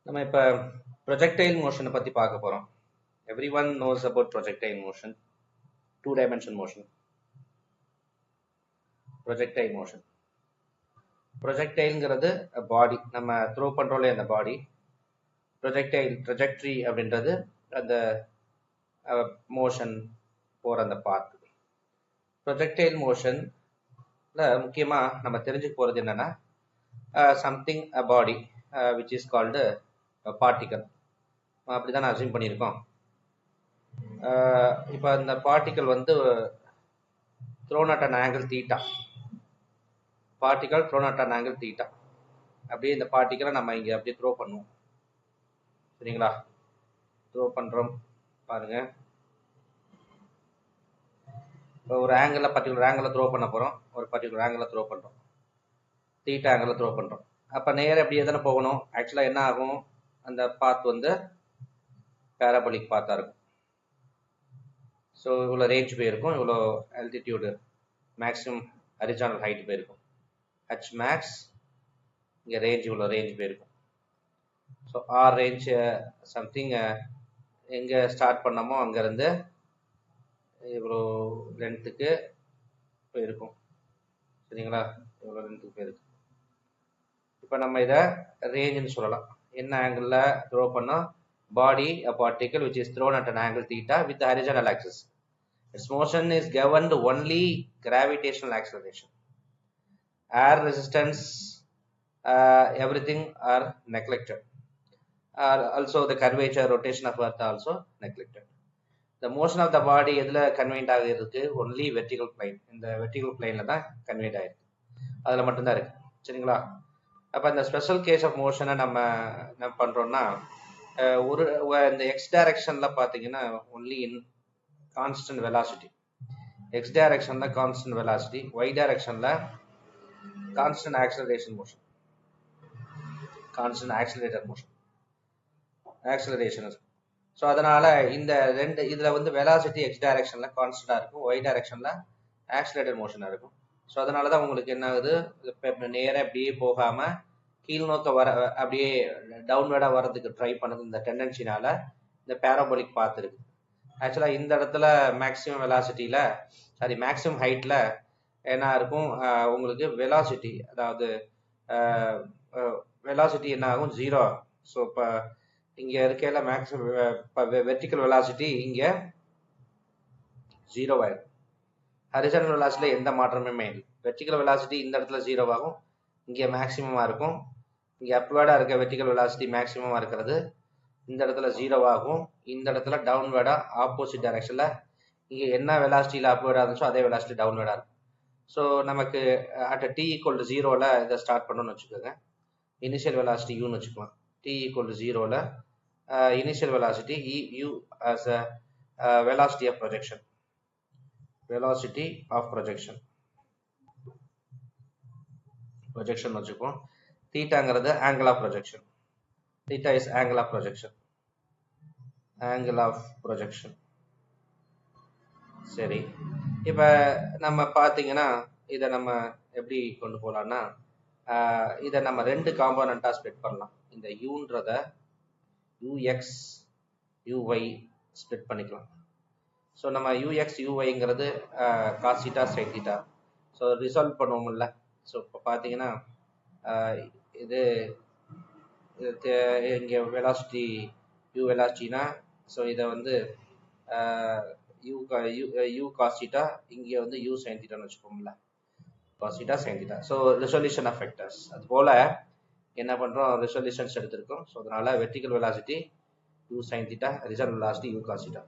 நம்ம இப்ப ப்ரொஜெக்டைல் மோஷனை பத்தி பார்க்க போறோம். Every one knows about projectile motion, two dimension motion. Projectile motion, ப்ரொஜெக்டைல்ங்கிறது பாடி, நம்ம த்ரோ பண்றோம்ல அந்த பாடி. ப்ரொஜெக்டைல் ட்ரெஜெக்டரி அப்படின்றது அந்த மோஷன் போற அந்த பாத். ப்ரொஜெக்டைல் மோஷன்ல முக்கியமா நம்ம தெரிஞ்சுக்க போறது என்னன்னா something a body which is called particle. அப்படிதான் நான் அசியூம் பண்ணியிருக்கோம். இப்போ இந்த பார்ட்டிகல் வந்து thrown at an angle theta. Particle thrown at an angle theta. அப்படியே இந்த பார்ட்டிகலை நம்ம இங்கே அப்படியே த்ரோ பண்ணுவோம். சரிங்களா? த்ரோ பண்ணுறோம் பாருங்க. இப்போ ஒரு ஆங்கிளில் பர்டிகுலர் ஆங்கிளில் த்ரோ பண்ண போகிறோம். ஒரு பர்டிகுலர் ஆங்கிளில் த்ரோ பண்ணுறோம். தீட்டா ஆங்கிளில் த்ரோ பண்ணுறோம். அப்போ நேராக அப்படியே தானே போகணும். ஆக்சுவலாக என்ன ஆகும், அந்த பாத் வந்து பேராபோலிக் பாத்தாக இருக்கும். ஸோ இவ்வளோ ரேஞ்ச் போயிருக்கும், இவ்வளோ ஆல்டிடியூடு மேக்ஸிமம் ஹரிசானல் ஹைட் போயிருக்கும். ஹச் மேக்ஸ் இங்கே ரேஞ்ச் இவ்வளோ ரேஞ்ச் போயிருக்கும். ஸோ ஆர் ரேஞ்ச் சம்திங் எங்கே ஸ்டார்ட் பண்ணமோ அங்கேருந்து இவ்வளோ லென்த்துக்கு போயிருக்கும். சரிங்களா? இவ்வளோ லென்த்துக்கு போயிருக்கும். இப்போ நம்ம இதை ரேஞ்சுன்னு சொல்லலாம். என்ன ஆங்கிளில் த்ரோ பண்ணோம்? பாடி a particle which is thrown at an angle theta with the horizontal axis. Its motion is governed only gravitational acceleration. Air resistance, everything are neglected. Also the curvature, rotation of earth also neglected. The motion of the body எதில் கன்வெயின்ட் ஆகிருக்கு? Only vertical plain. இந்த vertical பிளைனில் தான் கன்வெயின்ட் ஆகிருக்கு. அதில் மட்டும்தான் இருக்குது. சரிங்களா? அப்போ இந்த ஸ்பெஷல் கேஸ் ஆஃப் மோஷனை நம்ம என்ன பண்ணுறோம்னா, ஒரு இந்த எக்ஸ் டைரக்ஷனில் பார்த்தீங்கன்னா only in constant velocity. X டைரக்ஷனில் கான்ஸ்டன்ட் வெலாசிட்டி, ஒய் டைரக்ஷனில் constant acceleration motion, constant accelerator motion, acceleration இருக்கும். ஸோ அதனால் இந்த ரெண்டு இதில் வந்து வெலாசிட்டி எக்ஸ் டைரக்ஷனில் கான்ஸ்டண்டாக இருக்கும், ஒய் டைரக்ஷனில் ஆக்சலரேட்டர் மோஷனாக இருக்கும். ஸோ அதனால தான் உங்களுக்கு என்ன ஆகுது, நேராக அப்படியே போகாமல் கீழ் நோக்க வர அப்படியே டவுன்வேர்டாக வர்றதுக்கு ட்ரை பண்ணது இந்த டெண்டன்சினால இந்த பேராபோலிக் பாத் இருக்கு. ஆக்சுவலாக இந்த இடத்துல மேக்ஸிமம் வெலாசிட்டியில், சாரி மேக்ஸிமம் ஹைட்டில் என்ன இருக்கும், உங்களுக்கு வெலாசிட்டி, அதாவது வெலாசிட்டி என்ன ஆகும், ஜீரோ. ஸோ இப்போ இங்கே இருக்கையில மேக்ஸிமம் வெர்டிக்கல் வெலாசிட்டி இங்கே ஜீரோவாயிடும். ஹரிசாண்டல் வெலாசிட்டியில் எந்த மாற்றமுமே இல்லை. வெர்டிக்கல் வெலாசிட்டி இந்த இடத்துல ஜீரோவாகும், இங்கே மேக்ஸிமமாக இருக்கும். இங்கே அப்வேர்டாக இருக்க வெர்டிக்கல் வெலாசிட்டி மேக்ஸிமமாக இருக்கிறது இந்த இடத்துல ஜீரோவாகும். இந்த இடத்துல டவுன்வேர்டாக ஆப்போசிட் டைரக்ஷனில் இங்கே என்ன வெலாசிட்டியில் அப்வேர்டாக இருந்துச்சோ அதே வெலாசிட்டி டவுன்வேர்டாக இருக்கும். ஸோ நமக்கு அட் டி ஈக்குவல் டு ஜீரோவில் இதை ஸ்டார்ட் பண்ணணும்னு வச்சுக்கோங்க. இனிஷியல் வெலாசிட்டி யூன்னு வச்சுக்கலாம். டி ஈக்குவல் டு ஜீரோவில் initial velocity U as a velocity of projection, velocity of projection வச்சுப்போம். தீட்டாங்கிறது angle of projection. theta is angle of projection, angle of projection. சரி, இப்போ நம்ம பார்த்தீங்கன்னா இதை நம்ம எப்படி கொண்டு போகலான்னா, இதை நம்ம ரெண்டு காம்போனண்ட்டாக ஸ்ப்ளிட் பண்ணலாம். இந்த யூன்றத யூஎக்ஸ் யூஒய் ஸ்ப்ளிட் பண்ணிக்கலாம். ஸோ நம்ம யூஎக்ஸ் யூஒய்ங்கிறது cos theta sine theta. So resolve பண்ணுவோம்ல. ஸோ இப்போ பார்த்தீங்கன்னா இது இங்கே வெலாசிட்டி யூ வெலாசிட்டினா, ஸோ இதை வந்து யூ காஸ் தீட்டா, இங்கே வந்து யூ சைன் தீட்டான்னு வச்சுக்கோங்கள. Cos theta sine theta. So resolution of vectors அது போல் என்ன பண்ணுறோம், ரெசல்யூஷன்ஸ் எடுத்திருக்கோம். ஸோ அதனால் vertical velocity u sine theta, result velocity u cos theta,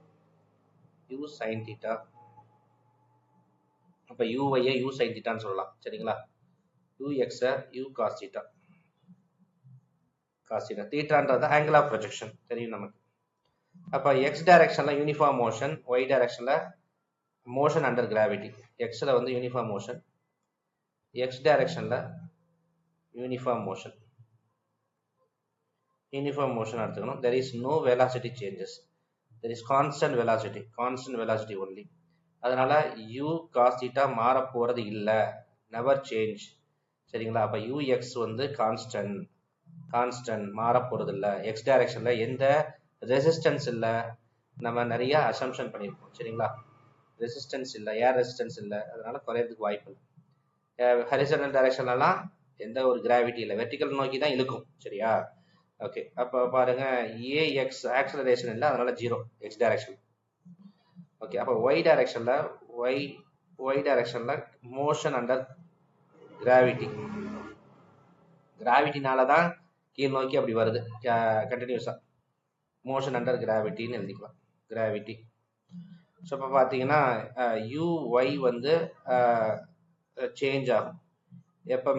u sine theta. அப்போ யூஒய்யை யூ சைன் தீட்டான்னு சொல்லலாம். சரிங்களா? யூஎக்ஸை u cos theta, cos theta. தீட்டான்றது ஆங்கிள் ஆஃப் ப்ரொஜெக்ஷன் தெரியும் நமக்கு. அப்போ எக்ஸ் டைரக்ஷனில் யூனிஃபார்ம் மோஷன், ஒய் டைரக்ஷனில் மோஷன் அண்டர் கிராவிட்டி. எக்ஸில் வந்து யூனிஃபார்ம் மோஷன், எக்ஸ் டைரக்ஷனில் யூனிஃபார்ம் மோஷன், யூனிஃபார்ம் மோஷன் எடுத்துக்கணும். There is no velocity changes, there is constant velocity only. அதனால u cos theta மாற போறது இல்லை, never change. சரிங்களா? அப்போ ux வந்து கான்ஸ்டன்ட், கான்ஸ்டன்ட், மாற போகிறது இல்லை. எக்ஸ் டைரக்ஷனில் எந்த ரெசிஸ்டன்ஸ் இல்லை, நம்ம நிறைய அசம்ஷன் பண்ணியிருக்கோம். சரிங்களா? ரெசிஸ்டன்ஸ் இல்லை, ஏர் ரெசிஸ்டன்ஸ் இல்லை, அதனால குறையிறதுக்கு வாய்ப்பு இல்லை. ஹரிசாண்டல் டைரக்ஷன்லாம் எந்த ஒரு கிராவிட்டி இல்லை, வெர்டிக்கல் நோக்கி தான் இழுக்கும். சரியா? ஓகே, அப்போ பாருங்க ஏஎக்ஸ் ஆக்சலரேஷன் இல்லை, அதனால 0 எக்ஸ் டைரக்ஷன். ஓகே, அப்போ ஒய் டைரக்ஷனில் ஒய் டைரக்ஷனில் மோஷன் அண்டர் கிராவிட்டி, கிராவிட்டினால தான் கீழ் நோக்கி அப்படி வருது கண்டினியூஸாக. மோஷன் அண்டர் கிராவிட்டின்னு எழுதிக்கலாம், கிராவிட்டி. ஸோ இப்போ பார்த்தீங்கன்னா யூஒய் வந்து சேஞ்ச் ஆகும். எப்போ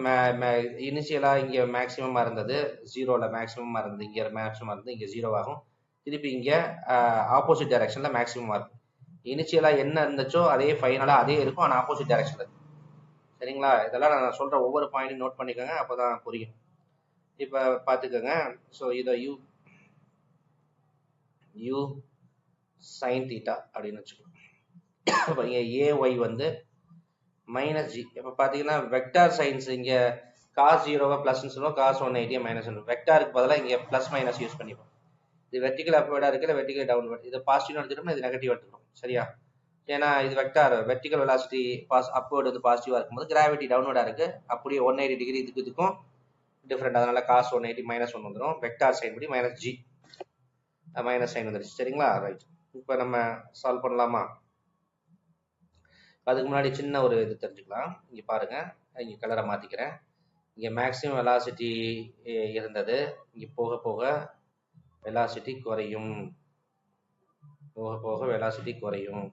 இனிஷியலாக இங்கே மேக்ஸிமமாக இருந்தது 0ல் மேக்ஸிமமாக இருந்தது, இங்கே மேக்ஸிமமாக இருந்தது, இங்கே 0 ஆகும். திருப்பி இங்கே ஆப்போசிட் டைரக்ஷனில் மேக்ஸிமமாக இருக்கும். இனிஷியலாக என்ன இருந்துச்சோ அதே ஃபைனலாக அதே இருக்கும், ஆனால் ஆப்போசிட் டைரக்ஷனில் இருக்கும். சரிங்களா? இதெல்லாம் நான் சொல்கிற ஒவ்வொரு பாயிண்ட்டும் நோட் பண்ணிக்கோங்க, அப்போ தான் புரியும். இப்போ பார்த்துக்கோங்க. ஸோ இதை யூ சைன் தீட்டா அப்படின்னு வச்சுக்கோங்க. இப்போ இங்கே ஏஒய் வந்து மைனஸ் ஜி. இப்போ பார்த்தீங்கன்னா வெக்டார் சைன்ஸ் இங்கே காஸ் 0 ப்ளஸ்ன்னு சொல்லுவோம், காஸ் 180 மைனஸ். வெக்டாருக்கு பதிலாக இங்கே ப்ளஸ் மைனஸ் யூஸ் பண்ணிப்போம். இது வெர்டிக்கல் அப்வர்டாக இருக்குல்ல, வெர்டிக்கல் டவுன்வர்ட். இது பாசிட்டிவ்னு எடுத்துட்டோம்னா இது நெகட்டிவ் எடுத்துக்கணும். சரியா? ஏன்னா இது வெக்டார், வெர்டிக்கல் வெலாசிட்டி அப்வர்டு வந்து பாசிட்டிவாக இருக்கும்போது கிராவிட்டி டவுன்வர்டாக இருக்குது. அப்படியே 180 டிகிரி இதுக்கும் டிஃப்ரெண்ட், அதனால காஸ் 180 மைனஸ் 1 வந்துடும். வெக்டார் சைன் படி மைனஸ் ஜி, மைனஸ் சைன் வந்துடுச்சு. சரிங்களா? ரைட். இப்போ நம்ம சால்வ் பண்ணலாமா? அதுக்கு முன்னாடி சின்ன ஒரு இது தெரிஞ்சுக்கலாம். இங்கே பாருங்க, இங்கே கலரை மாற்றிக்கிறேன். இங்கே மேக்ஸிமம் வெலாசிட்டி இருந்தது, இங்கே போக போக வெலாசிட்டி குறையும், போக போக வெலாசிட்டி குறையும்.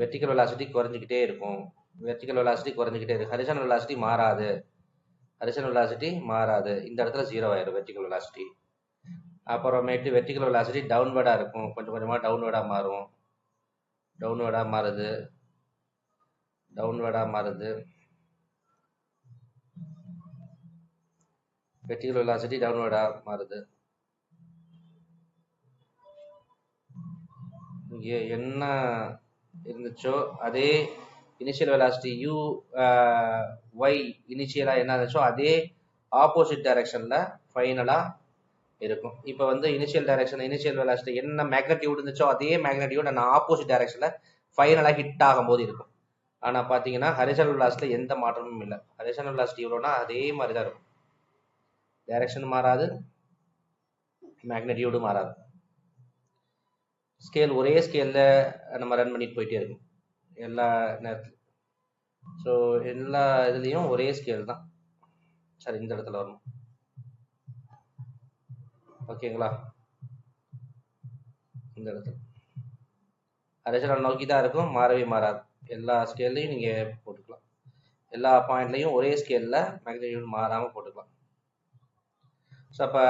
வெர்டிக்கல் வெலாசிட்டி குறைஞ்சிக்கிட்டே இருக்கும், வெர்டிக்கல் வெலாசிட்டி குறைஞ்சிக்கிட்டே இருக்கும். ஹரிசாண்டல் வெலாசிட்டி மாறாது, ஹரிசாண்டல் வெலாசிட்டி மாறாது. இந்த இடத்துல 0 ஆயிடும் வெர்டிக்கல் வெலாசிட்டி. அப்புறமேட்டு வெர்டிக்கல் வெலாசிட்டி டவுன்வர்டாக இருக்கும், கொஞ்சம் கொஞ்சமாக டவுன்வர்டாக மாறும், டவுன்வர்டாக மாறுது, டவுன்வர்டாக மாறுது. வெர்டிக்கல் வெலாசிட்டி டவுன்வர்டாக மாறுது. இங்கே என்ன இருந்துச்சோ அதே இனிஷியல் வெலாசிட்டி யூ ஒய் இனிஷியலாக என்ன இருந்துச்சோ அதே ஆப்போசிட் டைரக்ஷனில் ஃபைனலாக இருக்கும். இப்போ வந்து இனிஷியல் டைரக்ஷன், இனிஷியல் வெலாசிட்டி என்ன மேக்னட்யூட் இருந்துச்சோ அதே மேக்னட்யூட் நான் ஆப்போசிட் டைரக்ஷனில் ஃபைனலாக ஹிட் ஆகும்போது இருக்கும். ஆனால் பார்த்தீங்கன்னா ஹரிசாண்டல் வெலாசிட்டியில் எந்த மாற்றமும் இல்லை. ஹரிசாண்டல் வெலாசிட்டி எவ்வளோனா அதே மாதிரி தான் இருக்கும், டைரக்ஷன் மாறாது, மேக்னட்யூடும் மாறாது. ஸ்கேல் ஒரே ஸ்கேலில் நம்ம ரன் பண்ணிட்டு போயிட்டே இருக்கும் எல்லா நேரத்துலையும். ஸோ எல்லா இதுலேயும் ஒரே ஸ்கேல் தான். சரி, இந்த இடத்துல வரணும். ஓகேங்களா? இந்த இடத்துல ஹரிசாண்டல் நோக்கி தான் இருக்கும், மாறவே மாறாது. எல்லா ஸ்கேல்லையும் நீங்கள் போட்டுக்கலாம், எல்லா பாயிண்ட்லையும் ஒரே ஸ்கேலில் மேக்னிடியூட் மாறாமல் போட்டுக்கலாம். ஸோ அப்போ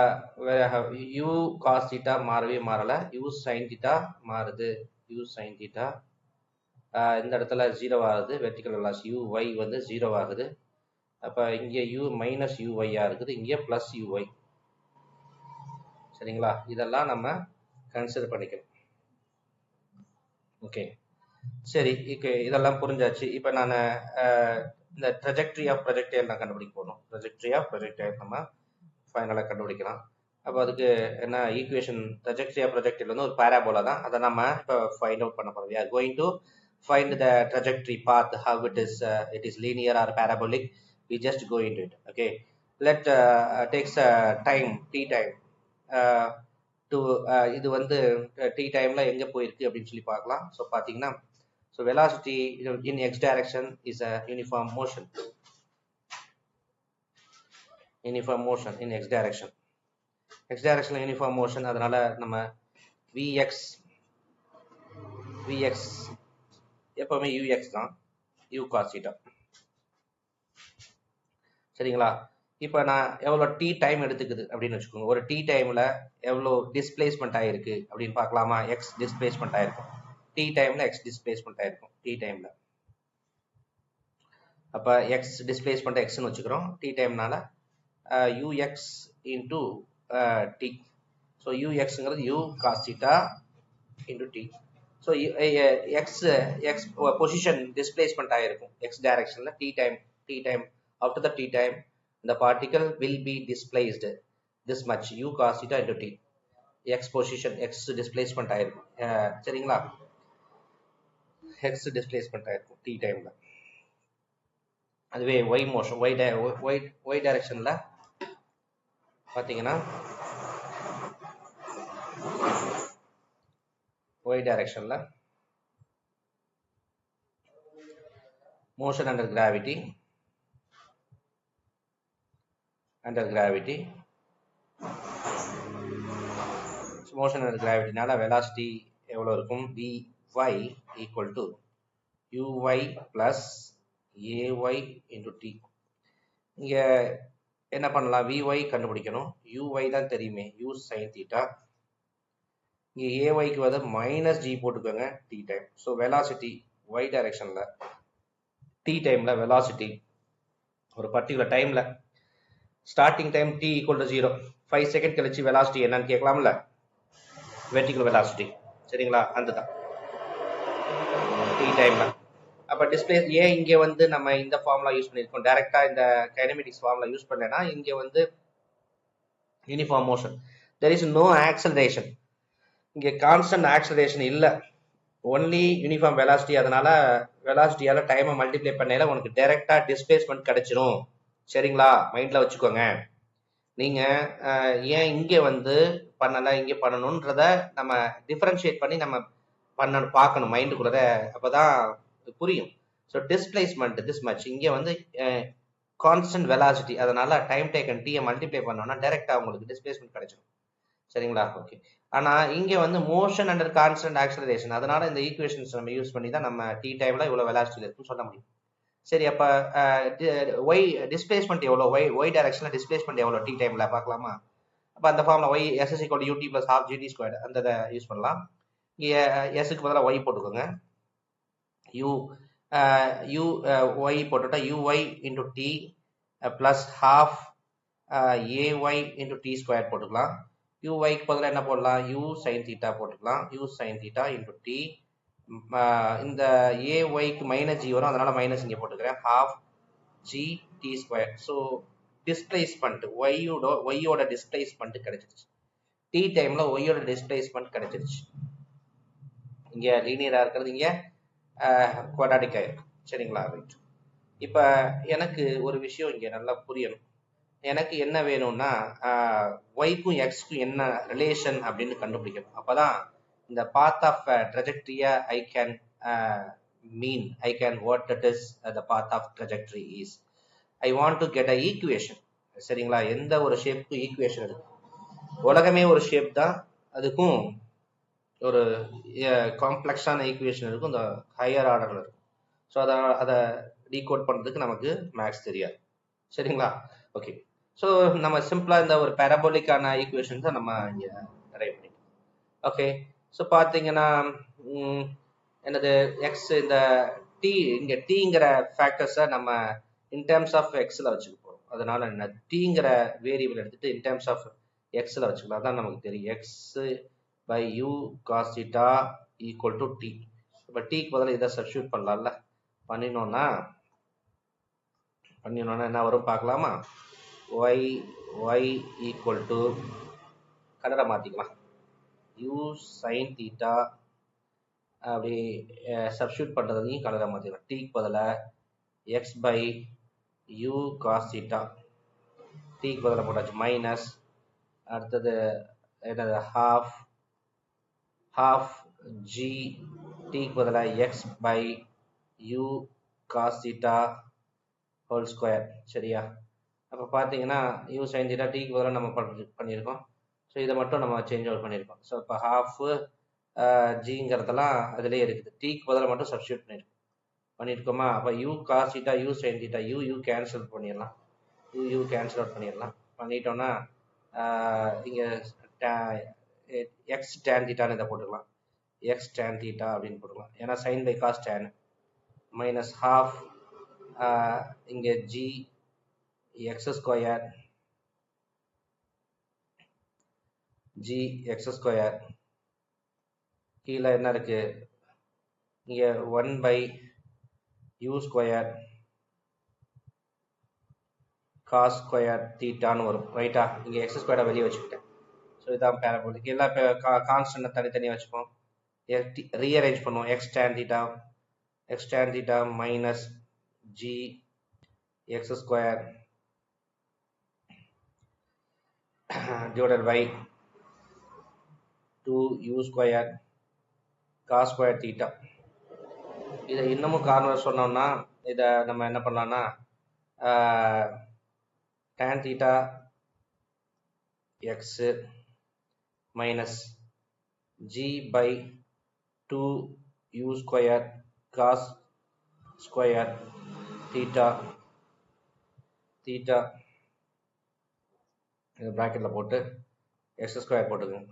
யூ காஸ் தீட்டா மாறவே மாறலை, யூ சைன் தீட்டா மாறுது, யூ சைன் தீட்டா இந்த இடத்துல 0 ஆகுது. வெர்டிக்கல் வெலாசிட்டி யூ ஒய் வந்து 0 ஆகுது. அப்போ இங்கே யூ மைனஸ் யூஒய்யாக இருக்குது, இங்கே ப்ளஸ் யூஒய். சரிங்களா? இதெல்லாம் நம்ம கன்சிடர் பண்ணிக்கணும். ஓகே, சரி. இதெல்லாம் புரிஞ்சாச்சு. இப்போ நான் இந்த ட்ரெஜெக்ட்ரி ஆஃப் ப்ரொஜெக்டைல் நான் கண்டுபிடிக்க போகணும். ட்ரெஜெக்ட்ரி ஆஃப் ப்ரொஜெக்டைல் நம்ம ஃபைனலாக கண்டுபிடிக்கலாம். அப்போ அதுக்கு என்ன ஈக்குவேஷன், ட்ரெஜெக்ட்ரி ஆஃப் ப்ரொஜெக்டைல் வந்து ஒரு பேராபோலா தான், அதை நம்ம இப்போ ஃபைண்ட் அவுட் பண்ண போகிறோம். we are going to find the trajectory path, how it is linear or parabolic. We just go into it. Okay, let takes time, t time to இது வந்து t டைமில் எங்கே போயிருக்கு அப்படின்னு சொல்லி பார்க்கலாம். ஸோ பார்த்தீங்கன்னா, so velocity in x direction is a uniform motion, uniform motion in x direction. x direction uniform motion, அதனால நம்ம vx எப்பவுமே ux தான், u cos theta. சரிங்களா? இப்போ நான் எவ்வளோ டி டைம் எடுத்துக்குது அப்படின்னு வச்சுக்கோங்க. ஒரு டி டைமில் எவ்வளோ டிஸ்பிளேஸ்மெண்ட் ஆகிருக்கு அப்படின்னு பார்க்கலாமா? எக்ஸ் டிஸ்பிளேஸ்மெண்ட் ஆகிருக்கும் டி டைமில், எக்ஸ் டிஸ்பிளேஸ்மெண்ட் ஆகிருக்கும் டி டைமில். அப்போ எக்ஸ் டிஸ்பிளேஸ்மெண்ட் எக்ஸ்ன்னு வச்சுக்கிறோம். டி டைம்னால யூஎக்ஸ் இன்டூ டி. ஸோ யூஎக்ஸுங்கிறது u cos theta into t. So x position displacement ஆகிருக்கும் எக்ஸ் டைரக்ஷனில் t time t time. After the t time, the particle will be displaced this much u cos theta into t. X position, x displacement ஆயிருக்கும். சரிங்களா? x displacement ஆயிருக்கும் t timeல. அதுவே y motion, y directionல பாத்தீங்கன்னா y directionல motion under gravity motion under gravity நால velocity எவ்வளவு இருக்கும்? vy equal to uy plus ay into t. இங்க என்ன பண்ணலாம்? vy கண்டுபிடிக்கணும். uy தான் தெரியுமே, u sin theta. இங்க ay க்கு வந்து minus g போட்டுக்கோங்க t time. So velocity y directionல t timeல velocity ஒரு particular timeல starting time t equal to 0, 5 second கழிச்சு velocity என்னன்னு கேட்கலாம்ல, vertical velocity. சரிங்களா? அதுதான் t timeல. அப்ப டிஸ்பிளே ஏன் இங்க வந்து நம்ம இந்த ஃபார்முலா யூஸ் பண்ணிருக்கோம், டைரக்டா இந்த கைனமெட்டிக்ஸ் ஃபார்முலா யூஸ் பண்ணேன்னா, இங்க வந்து uniform motion, there is no acceleration, இங்க கான்ஸ்டன்ட் ஆக்சலரேஷன் இல்ல, ஒன்லி யூனிஃபார்ம் வெலாசிட்டி. அதனால வெலாசிட்டியால டைமை மல்டிப்ளை பண்ணையில உனக்கு டைரக்டா டிஸ்பிளேஸ்மெண்ட் கிடைச்சிரும். சரிங்களா? மைண்ட்ல வச்சுக்கோங்க. நீங்க ஏன் இங்க வந்து பண்ணல, இங்க பண்ணணும்ன்றத நம்ம டிஃபரன்ஷியேட் பண்ணி நம்ம பண்ணணும், பார்க்கணும் மைண்டுக்குள்ளத, அப்பதான் புரியும். ஸோ டிஸ்பிளேஸ்மெண்ட் திஸ் மச், இங்க வந்து கான்ஸ்டன்ட் வெலாசிட்டி, அதனால டைம் டேக்கன் டீயை மல்டிப்ளை பண்ணோம்னா டைரக்டா உங்களுக்கு டிஸ்பிளேஸ்மெண்ட் கிடைச்சிடும். சரிங்களா? ஓகே. ஆனா இங்க வந்து மோஷன் அண்டர் கான்ஸ்டன்ட் ஆக்சலரேஷன், அதனால இந்த ஈக்குவேஷன்ஸ் நம்ம யூஸ் பண்ணி தான் நம்ம டி டைம்ல இவ்வளவு வெலாசிட்டியில இருக்குன்னு சொல்ல முடியும். சரி, அப்ப ஒய் டிஸ்பிளேஸ்மெண்ட் எவ்வளோ, ஒய் டைரக்ஷன்ல டிஸ்பிளேஸ்மெண்ட் எவ்வளோ டி டைம்ல பார்க்கலாமா? அப்ப அந்த ஃபார்ம்ல y s is equal to u t plus half g t square அந்த யூஸ் பண்ணலாம். எஸ்க்கு பதிலாக ஒய் போட்டுக்கோங்க. ஒய் போட்டுட்டா uy into t plus half ay into t square போட்டுக்கலாம். uy-க்கு பதிலாக என்ன போடலாம்? u sin theta போட்டுக்கலாம். u sin theta into T, இந்த ay-க்கு மைனஸ் ஜி வரும், அதனால மைனஸ் இங்கே போட்டுக்கிறேன், half G T square. So displacement ஒய்யோட டிஸ்பிளேஸ்மெண்ட் கிடைச்சிருச்சு. டி டைம்ல ஒய்யோட டிஸ்பிளேஸ்மெண்ட் கிடைச்சிருச்சு. இங்க லீனியரா இருக்கிறது இங்க குவாட்ராட்டிக் ஆயிருக்கு. சரிங்களா? ரைட். இப்ப எனக்கு ஒரு விஷயம் இங்க நல்லா புரியணும். எனக்கு என்ன வேணும்னா ஒய்க்கும் எக்ஸ்க்கும் என்ன ரிலேஷன் அப்படின்னு கண்டுபிடிக்கணும். அப்பதான் இந்த பாத் ஆஃப் ட்ரெஜெக்டரியா I can what it is the path of trajectory is. I want to get a equation. சரிங்களா? எந்த ஒரு ஷேப்புக்கும் ஈக்குவேஷன் இருக்கு. உலகமே ஒரு ஷேப் தான், அதுக்கும் ஒரு காம்ப்ளெக்ஸான ஈக்குவேஷன் இருக்கும், இந்த ஹையர் ஆர்டர்ல இருக்கும். ஸோ அதை டீகோட் பண்றதுக்கு நமக்கு மேக்ஸ் தெரியாது. சரிங்களா? ஓகே. ஸோ நம்ம சிம்பிளா இந்த ஒரு பேரபோலிக்கான ஈக்குவேஷன் தான் நம்ம இங்க ட்ரைவ் பண்ணிக்கலாம். ஓகே. ஸோ பார்த்தீங்கன்னா என்னது எக்ஸ், இந்த டி, இங்க டிங்கிற ஃபேக்டர்ஸை நம்ம இன் டேர்ம்ஸ் ஆஃப் எக்ஸ்ல வச்சுக்க போறோம். அதனால என்ன, டிங்கிற வேரியபிள் எடுத்துட்டு இன் டேர்ம்ஸ் ஆஃப் எக்ஸ்ல வச்சுக்கலாம். அதான் நமக்கு தெரியும், X by u cos theta equal to t. இப்போ t-க்கு பதிலாக இதை சப்ஸ்டியூட் பண்ணலாம்ல, பண்ணினோம்னா என்ன வரும் பார்க்கலாமா? y equal to கலரை மாத்திக்கலாம், u sin theta, அப்படி சப்ஸ்டியூட் பண்றதையும் கலரை மாத்திக்கலாம். t-க்கு பதிலாக x by u cos theta, t-க்கு பதிலாக போட்டாச்சு மைனஸ், அடுத்தது என்னது half g, t-க்கு பதிலாக x by u cos theta whole square. சரியா? அப்போ பார்த்தீங்கன்னா u sin theta t-க்கு பதிலாக நம்ம பண்ணியிருக்கோம். ஸோ இதை மட்டும் நம்ம சேஞ்ச் அவுட் பண்ணியிருக்கோம். ஸோ இப்போ ஹாஃப் ஜிங்கிறதெல்லாம் அதுலேயே இருக்குது, t-க்கு பதிலாக மட்டும் சப்ஸ்டியூட் பண்ணியிருக்கோமா? அப்போ u cos theta, u sin theta, u cancel பண்ணிடலாம், u கேன்சல் அவுட் பண்ணிடலாம். பண்ணிட்டோம்னா இங்கே எக்ஸ் டேன் தீட்டான்னு இதை போட்டுக்கலாம், எக்ஸ் டேன் தீட்டா அப்படின்னு போட்டுக்கலாம், ஏன்னா sine by cos tan, minus half இங்கே g x square, g x square, கீழே என்ன இருக்கு, இங்கே 1 by u square cos square தீட்டான்னு வரும் ரைட்டா. இங்கே எக்ஸ் ஸ்கொயரை வெளியே வச்சுக்கிட்டேன். ஸோ இதான் பேரபோலிக். எல்லா கான்ஸ்டன்ட்டை தனித்தனியாக வச்சுப்போம். ரீஅரேஞ்ச் பண்ணுவோம். X tan theta minus G x square divided by 2u square cos square theta. இதை இன்னமும் கார்னர் சொன்னோம்னா இதை நம்ம என்ன பண்ணலாம்னா tan theta x minus g by 2u square cos square theta இந்த ப்ராக்கெட்டில் போட்டு எக்ஸ் ஸ்கொயர் போட்டுக்கோங்க.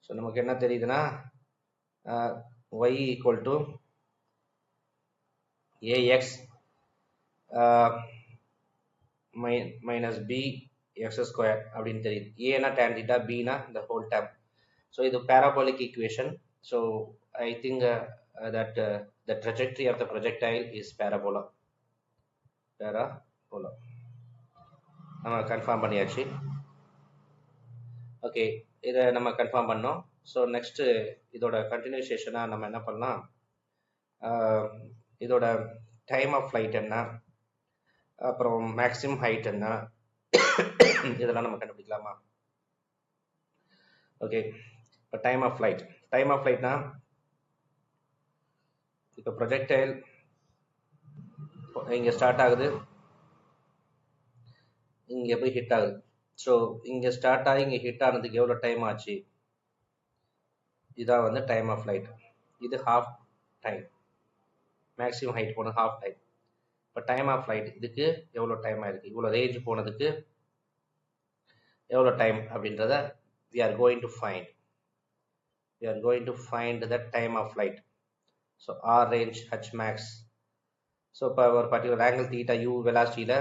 ஸோ நமக்கு என்ன தெரியுதுன்னா y equal to ax minus B X square அப்படின்னு தெரியுது. ஏன்னா tan theta, bனா இந்த ஹோல் டேர்ம். ஸோ இது parabolic equation. So I think that the trajectory of the projectile is parabola. நம்ம கன்ஃபார்ம் பண்ணியாச்சு. ஓகே, இதை நம்ம கன்ஃபார்ம் பண்ணோம். ஸோ நெக்ஸ்ட்டு இதோட கண்டினியூஷேஷனாக நம்ம என்ன பண்ணலாம், இதோட டைம் ஆஃப் ஃப்ளைட் என்ன, அப்புறம் மேக்ஸிமம் ஹைட் என்ன, இதெல்லாம் நம்ம கண்டுபிடிக்கலாமா? ஓகே, இப்போ டைம் ஆஃப் ஃப்ளைட்னா இப்போ ப்ரொஜெக்டைல் இங்கே ஸ்டார்ட் ஆகுது, இங்கே போய் ஹிட் ஆகுது. ஸோ இங்கே ஸ்டார்ட் ஆகி இங்கே ஹிட் ஆனதுக்கு எவ்வளோ டைம் ஆச்சு, இதான் வந்து டைம் ஆஃப் ஃப்ளைட். இது ஹாஃப் டைம், மேக்ஸிமம் ஹைட் போனது ஹாஃப் டைம். இப்போ டைம் ஆஃப் ஃப்ளைட் இதுக்கு எவ்வளோ டைம் ஆயிருக்கு, இவ்வளோ ரேஞ்ச் போனதுக்கு எவ்வளோ டைம் அப்படின்றத we are going to find the time of flight. So r range h max. So இப்போ ஒரு particular angle theta u வெலாசிட்டியில்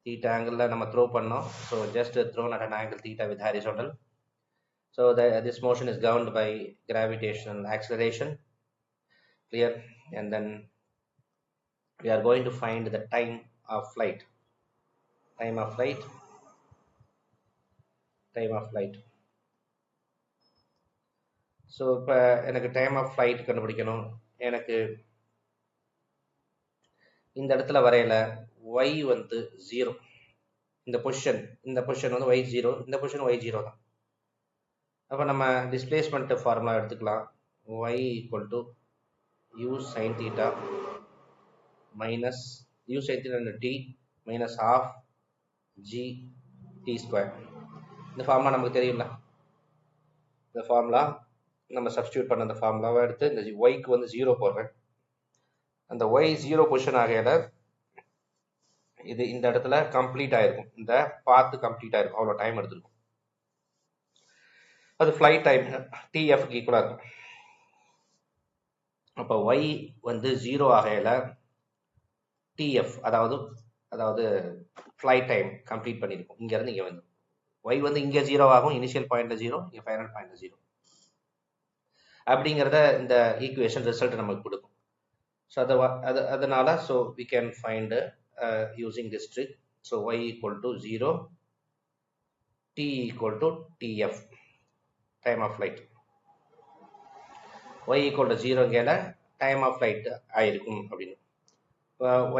theta angle நம்ம throw பண்ணோம். So just thrown at an angle theta with horizontal. So this motion is governed by gravitational acceleration. Clear? And then we are going to find the time of flight. So இப்போ எனக்கு time of flight கண்டுபிடிக்கணும். எனக்கு இந்த இடத்துல வரையில y வந்து 0, இந்த position வந்து y 0, இந்த பொசிஷன் y 0 தான். அப்போ நம்ம டிஸ்பிளேஸ்மெண்ட் ஃபார்முலா எடுத்துக்கலாம். y equal to u sin theta minus u sin theta t minus half g t square. இந்த ஃபார்முலா நமக்கு தெரியும்ல, இந்த ஃபார்முலா நம்ம சப்ஸ்டியூட் பண்ண அந்த ஃபார்முலாவை எடுத்து இந்த yக்கு வந்து 0 போடுறேன். அந்த y 0 பொசிஷன் ஆகையில இது இந்த இடத்துல கம்ப்ளீட் ஆயிருக்கும், இந்த பாத்து கம்ப்ளீட் ஆயிருக்கும், அவ்வளோ டைம் எடுத்துருக்கும். அது ஃப்ளைட் டைம் டிஎஃப்க்கு ஈக்குவலாக இருக்கும். அப்போ y வந்து 0 ஆகையில டிஎஃப் அதாவது ஃப்ளைட் டைம் கம்ப்ளீட் பண்ணியிருக்கும். இங்கேருந்து இங்கே வந்து y வந்து இங்கே 0 ஆகும், இனிஷியல் பாயிண்ட்ல 0, இங்கே ஃபைனல் பாயிண்ட்ல 0 அப்படிங்கிறத இந்த ஈக்குவேஷன் ரிசல்ட் நமக்கு கொடுக்கும். ஸோ அதனால so we can find using this trick. So y equal to 0, t equal to tf, time of flight. y equal to 0 கேல time of flight ஆயிருக்கும் அப்படின்னு.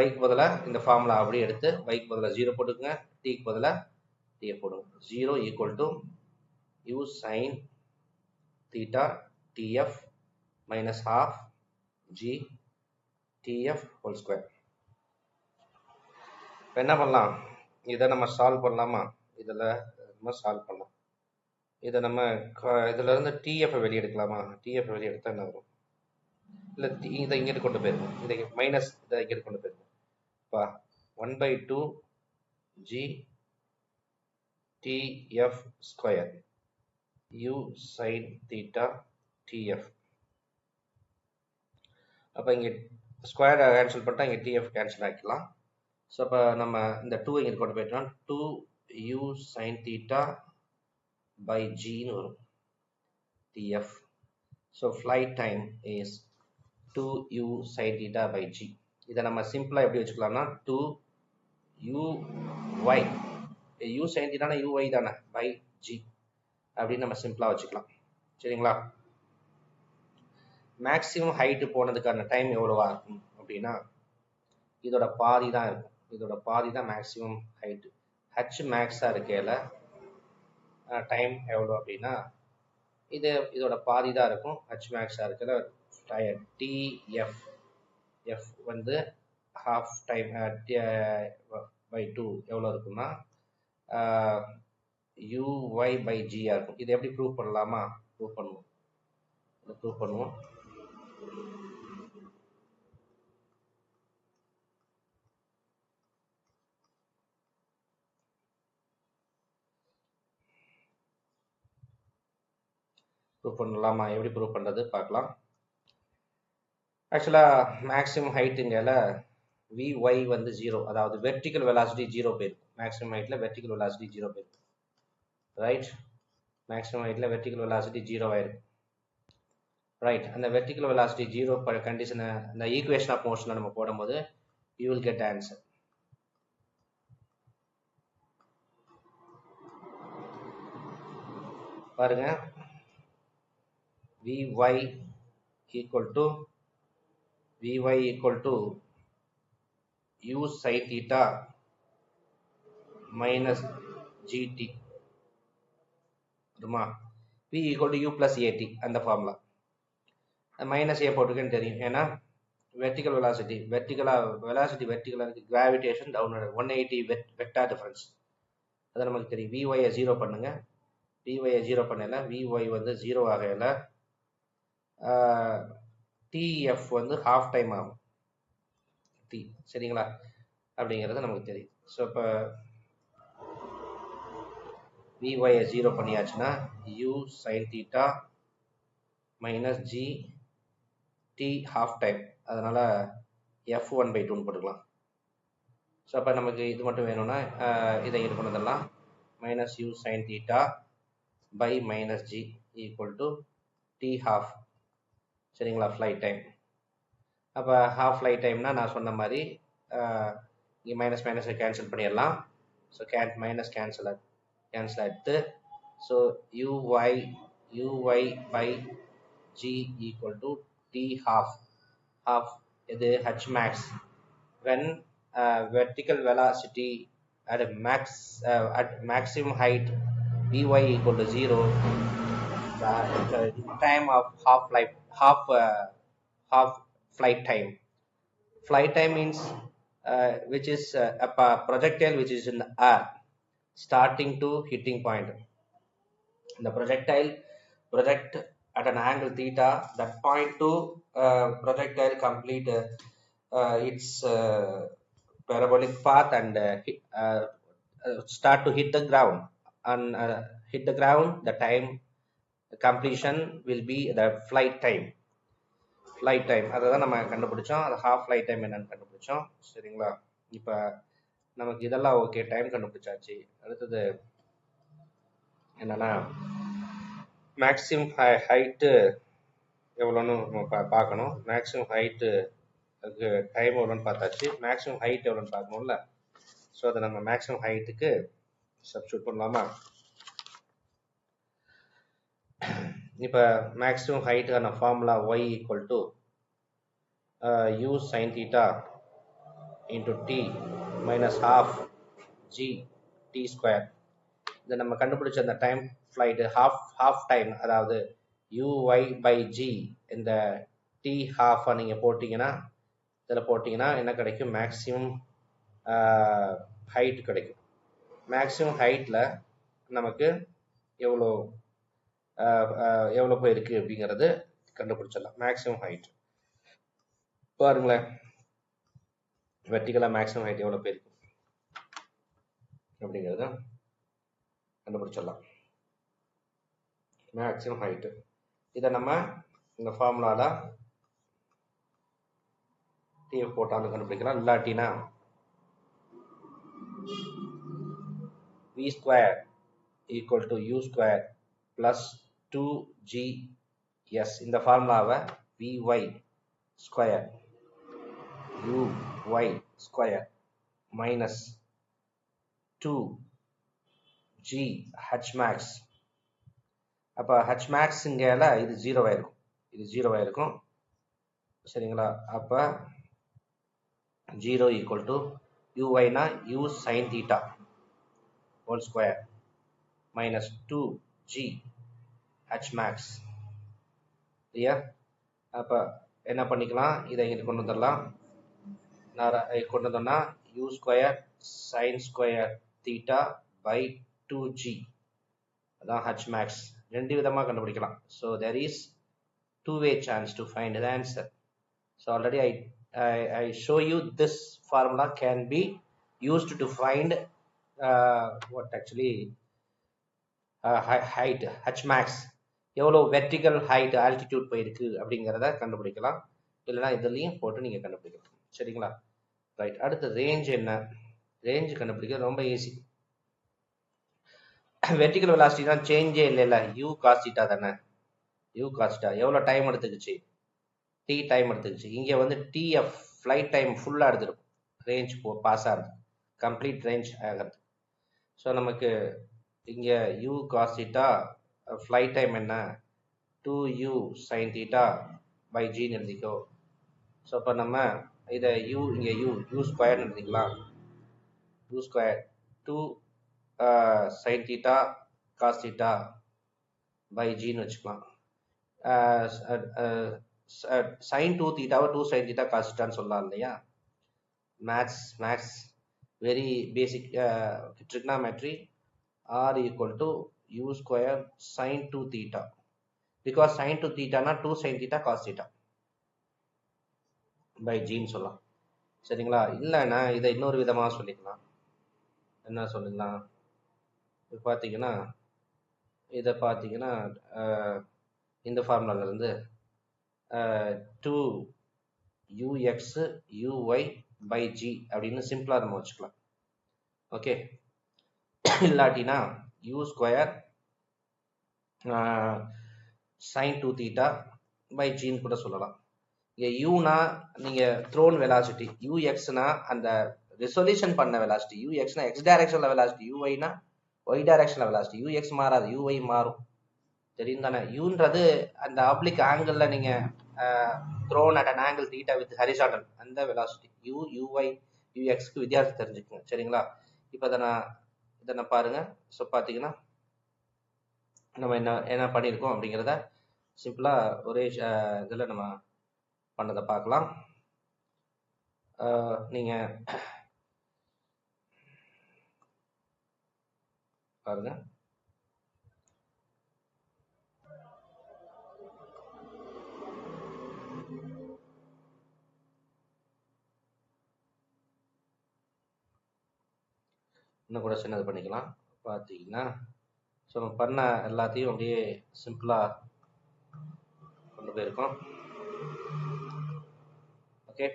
y க்கு பதிலா இந்த ஃபார்முலா அப்படியே எடுத்து y க்கு பதிலா 0 போட்டுக்கங்க, t க்கு பதிலா tf போடுங்க. 0 equal to u sin theta tf minus half g tf whole square. இப்போ என்ன பண்ணலாம், இதை நம்ம சால்வ் பண்ணலாமா? இதில் நம்ம சால்வ் பண்ணலாம். இதை நம்ம இதில் இருந்து டிஎஃப் வெளியே எடுக்கலாமா? டிஎஃப் வெளியே எடுத்தால் என்ன வரும், இல்லை இதை இங்கிட்டு கொண்டு போயிருக்கோம், இதை மைனஸ் இதை இங்கிட்டு கொண்டு போயிருக்கோம். இப்போ 1/2 g tf square u sin theta tf. அப்போ இங்கே ஸ்கொயர் கேன்சல் பண்ணிட்டா இங்கே டிஎஃப் கேன்சல் ஆக்கிக்கலாம். ஸோ அப்போ நம்ம இந்த 2 இங்கே கொண்டு போயிட்டோம், 2u sin theta by gன்னு வரும் tf. So flight time is 2u sin theta by g. இதை நம்ம சிம்பிளாக எப்படி வச்சுக்கலாம்னா 2 uy u sin theta uy தானே by g அப்படின்னு நம்ம சிம்பிளா வச்சுக்கலாம். சரிங்களா? மேக்ஸிமம் ஹைட் போனதுக்கான டைம் எவ்வளவா இருக்கும் அப்படின்னா இதோட பாதி தான் இருக்கும். இதோட பாதி தான் மேக்ஸிமம் ஹைட். ஹச் மேக்ஸா இருக்கையில டைம் எவ்வளோ அப்படின்னா இதோட பாதி தான் இருக்கும். ஹச் மேக்ஸா இருக்கிற டிஎஃப் எஃப் வந்து ஹாஃப் டைம் பை 2 எவ்வளோ இருக்குன்னா uy by g இருக்கும். இதை எப்படி ப்ரூவ் பண்ணலாமா? ப்ரூவ் பண்ணுவோம். ப்ரூவ் பண்ணுவோம். ப்ரூவ் பண்ணலாமா? எப்படி ப்ரூவ் பண்ணுறது பார்க்கலாம். ஆக்சுவலாக மேக்ஸிமம் ஹைட்டுங்கிறல vy வந்து 0, அதாவது வெர்டிக்கல் வெலாசிட்டி 0 போயிருக்கும். மேக்ஸிமம் ஹைட்டில் வெர்டிக்கல் வெலாசிட்டி 0 போயிருக்கும். ரைட்? மேக்ஸிமம் ஹைட்டில் வெர்டிக்கல் வெலாசிட்டி 0 ஆயிருக்கும். ரைட்? அந்த வெர்டிக்கல் வெலாசிட்டி 0 கண்டிஷனை இந்த ஈக்குவேஷன் ஆஃப் மோஷனில் நம்ம போடும்போது யூ வில் கெட் ஆன்சர். பாருங்க, vy equal to u sin theta minus gt. வருமா? v equal to u plus at அந்த ஃபார்முலா. மைனஸ் ஏ போட்டுக்கன்னு தெரியும். ஏன்னா வெர்டிக்கல் வெலாசிட்டி வெர்டிக்கலாக இருக்குது. Gravitation down 180 vector difference. அது நமக்கு தெரியும். vy 0 பண்ணுங்க. vy 0 பண்ணல, vy வந்து 0 ஆகையில tf வந்து ஹாஃப் டைம் ஆகும். t சரிங்களா? அப்படிங்கிறது நமக்கு தெரியும். ஸோ இப்போ vy 0 பண்ணியாச்சுன்னா u sin theta minus g t half time, அதனால f1 by 2 போட்டுக்கலாம். ஸோ அப்போ நமக்கு இது மட்டும் வேணும்னா இதை இது பண்ணதெல்லாம் minus u sin theta by minus g equal to t half. சரிங்களா? Flight time. அப்போ ஹாஃப் ஃப்ளைட் டைம்னா நான் சொன்ன மாதிரி இங்கே மைனஸ் மைனஸை கேன்சல் பண்ணிடலாம். ஸோ மைனஸ் கேன்சல் ஆகிட்டு. ஸோ uy by g equal to t half. இது h max when vertical velocity at maximum height vy equal to 0, the time of half flight time. Flight time means which is a projectile which is in the air starting to hitting point. The projectile project at an angle theta, that point to projectile complete its parabolic path and start to hit the ground. And hit the ground, the time completion will be the flight time. அதை தான் நம்ம கண்டுபிடிச்சோம். அது half flight time என்னன்னு கண்டுபிடிச்சோம். சரிங்களா? இப்போ நமக்கு இதெல்லாம் ஓகே, டைம் கண்டுபிடிச்சாச்சு. அடுத்தது என்னன்னா மேக்ஸிமம் ஹைட்டு எவ்வளோன்னு நம்ம பார்க்கணும். மேக்ஸிமம் ஹைட்டு அதுக்கு டைம் எவ்வளோன்னு பார்த்தாச்சு. மேக்ஸிமம் ஹைட் எவ்வளோன்னு பார்க்கணும்ல. ஸோ அதை நம்ம மேக்ஸிமம் ஹைட்டுக்கு சப்ஸ்டியூட் பண்ணலாமா? இப்போ மேக்ஸிமம் ஹைட்டுக்கான formula y equal to u sin theta into t minus half g t square. இதை நம்ம கண்டுபிடிச்ச அந்த டைம் ஃப்ளைட்டு ஹாஃப் டைம், அதாவது uy by g இந்த t ஹாஃபாக நீங்கள் போட்டிங்கன்னா இதில் போட்டிங்கன்னா என்ன கிடைக்கும்? மேக்ஸிமம் ஹைட் கிடைக்கும். மேக்ஸிமம் ஹைட்டில் நமக்கு எவ்வளோ போயிருக்கு அப்படிங்கிறது கண்டுபிடிச்சிடலாம். மேக்ஸிமம் ஹைட் பாருங்களேன், வெர்டிகலாக மேக்ஸிமம் ஹைட் எவ்வளோ போயிருக்கு அப்படிங்கிறத கண்டுபிடிச்சிடலாம். மேக்ஸிமம் ஹைட்டு இதை நம்ம இந்த ஃபார்முலாவில் டிஎஃப் போட்டாலும் கண்டுபிடிக்கலாம். இல்லாட்டினா v square equal to u square plus 2gs. இந்த ஃபார்முலாவை vy square uy square minus 2g h max. அப்போ h max இங்கேல இது 0 ஆயிருக்கும், இது 0 ஆயிருக்கும். சரிங்களா? அப்போ 0 equal to uy னா u sin theta whole square minus 2g h max. சரியா? அப்போ என்ன பண்ணிக்கலாம், இதை இங்கே கொண்டு வந்துடலாம். கொண்டு வந்தோம்னா u square sin square theta by 2g, அதான் h max. ரெண்டு விதமாக கண்டுபிடிக்கலாம். So there is two-way chance to find the answer. So already I show you this formula can be used to find what actually height h max, எவ்வளோ vertical height altitude போயிருக்கு அப்படிங்கிறத கண்டுபிடிக்கலாம். இல்லைனா இதுலையும் போட்டு நீங்கள் கண்டுபிடிக்கலாம். சரிங்களா? ரைட். அடுத்து ரேஞ்ச் என்ன? ரேஞ்ச் கண்டுபிடிக்க ரொம்ப ஈஸி. வெர்டிகல் வெலாசிட்டி தான் சேஞ்சே இல்லைல்ல, யூ காஸ் தீட்டா தானே. யூ காஸ் தீட்டா எவ்வளோ டைம் எடுத்துக்கிச்சு? டி டைம் எடுத்துக்கிச்சு. இங்கே வந்து டிஎஃப் ஃப்ளைட் டைம் ஃபுல்லாக எடுத்துருக்கும். ரேஞ்ச் பாஸ் ஆகுது, கம்ப்ளீட் ரேஞ்ச் ஆகிறது. ஸோ நமக்கு இங்கே u cos theta flight time என்ன, 2u sin theta by g எழுதிக்கோ. ஸோ இப்போ நம்ம இதை u இங்கே u ஸ்கொயர்னு எழுதிக்கலாம். u square 2 sin theta cos theta by gன்னு வச்சுக்கலாம். sin 2 theta 2 sin theta cos thetaன்னு சொல்லலாம் இல்லையா? Maths very basic trigonometry r equal to u square sin 2 theta, because sin 2 theta na 2 sin theta cos theta by g ன்னு சொல்லலாம். சரிங்களா? இல்லைன்னா இதை இன்னொரு விதமாக சொல்லிக்கலாம். என்ன சொல்லிக்கலாம்? இப்போ பார்த்தீங்கன்னா இதை பார்த்தீங்கன்னா இந்த ஃபார்முலாலேருந்து 2ux uy by g அப்படின்னு சிம்பிளாக நம்ம வச்சுக்கலாம். ஓகே. இல்லாட்டினா u square sin 2 theta by g ன்னு கூட சொல்லலாம். இங்கே யூனா நீங்கள் த்ரோன் வெலாசிட்டி, யூஎக்ஸ்னா அந்த ரெசொல்யூஷன் பண்ண வெலாசிட்டி, யூஎக்ஸ்னா எக்ஸ் டைரக்ஷனில் வெலாசிட்டி, யூஒய்னா ஒய் டைரக்ஷனில் வெலாசிட்டி. யூஎக்ஸ் மாறாது, யூஒய் மாறும். தெரியும் தானே? யூன்றது அந்த ஆப்ளிக் ஆங்கிளில் நீங்கள் thrown at an angle theta with horizontal, அந்த வெலாசிட்டி. யூஒய் யூஎக்ஸ்க்கு வித்தியாசம் தெரிஞ்சுக்கோங்க. சரிங்களா? இப்போ இதை பாருங்கள். ஸோ பார்த்தீங்கன்னா நம்ம என்ன பண்ணியிருக்கோம் அப்படிங்கிறத சிம்பிளாக ஒரே இதில் நம்ம பண்ணதை பார்க்கலாம். நீங்கள் பாருங்க. இன்னும் கூட சின்னது பண்ணிக்கலாம். பார்த்தீங்கன்னா ஸோ நம்ம பண்ண எல்லாத்தையும் அப்படியே சிம்பிளாக கொண்டு போயிருக்கோம். ஓகே.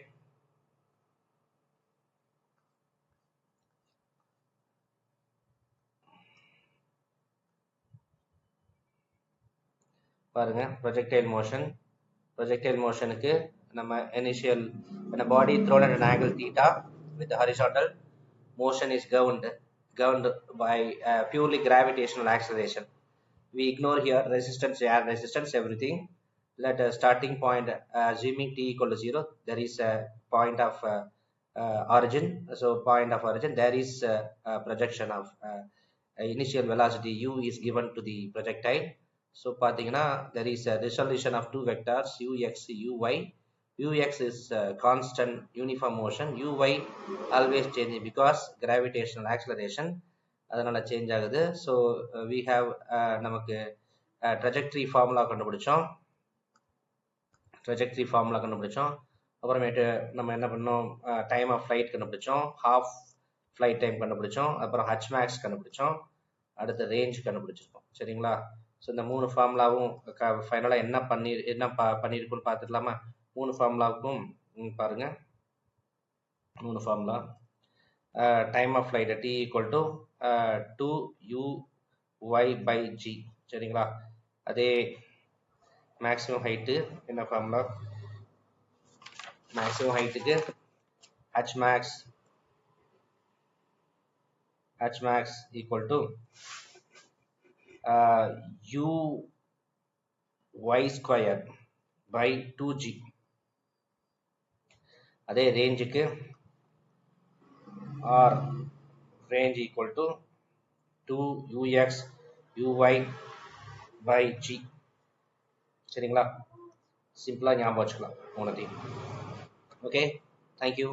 பாருங்க, ப்ரொஜெக்டைல் மோஷனுக்கு நம்ம initial when a body thrown at an angle theta with the horizontal motion is governed by purely gravitational acceleration. We ignore here resistance, air resistance, everything. Let a starting point assuming t equal to 0, there is a point of origin. So point of origin, there is a projection of initial velocity u is given to the projectile. So பார்த்தீங்கன்னா there is a resolution of two vectors ux uy. ux is constant uniform motion, uy always changing because gravitational acceleration, அதனால change ஆகுது. So we have நமக்கு trajectory formula கண்டுபிடிச்சோம். அப்புறமேட்டு நம்ம என்ன பண்ணோம், time of flight கண்டுபிடிச்சோம், ஹாஃப் ஃப்ளைட் டைம் கண்டுபிடிச்சோம், அப்புறம் ஹச் மேக்ஸ் கண்டுபிடிச்சோம், அடுத்த ரேஞ்ச் கண்டுபிடிச்சிருக்கோம். சரிங்களா? ஸோ இந்த 3 ஃபார்முலாவும் ஃபைனலாக என்ன பண்ணியிருக்குன்னு பார்த்துக்கலாமா? 3 ஃபார்முலாவுக்கும் பாருங்கள். 3 formula. Time of flight t equal to 2uy by g. சரிங்களா? அதே மேக்ஸிமம் ஹைட்டு என்ன ஃபார்முலா? மேக்ஸிமம் ஹைட்டுக்கு h max h max equal to u y square by 2g. அதே ரேஞ்சுக்கு r range equal to 2ux uy by g. சரிங்களா? சிம்பிளா ஞாபகம் வச்சுக்கலாம் மூணுத்தையும். Okay, thank you.